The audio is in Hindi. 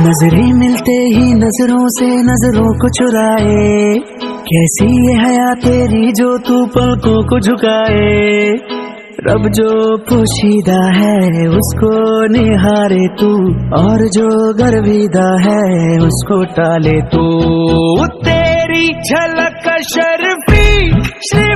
नजरें मिलते ही नजरों से नजरों को चुराए, कैसी ये हया तेरी जो तू पलकों को झुकाए। रब जो पोशीदा है उसको निहारे तू, और जो गर्विदा है उसको टाले तू। तेरी झलक शर्फी श्री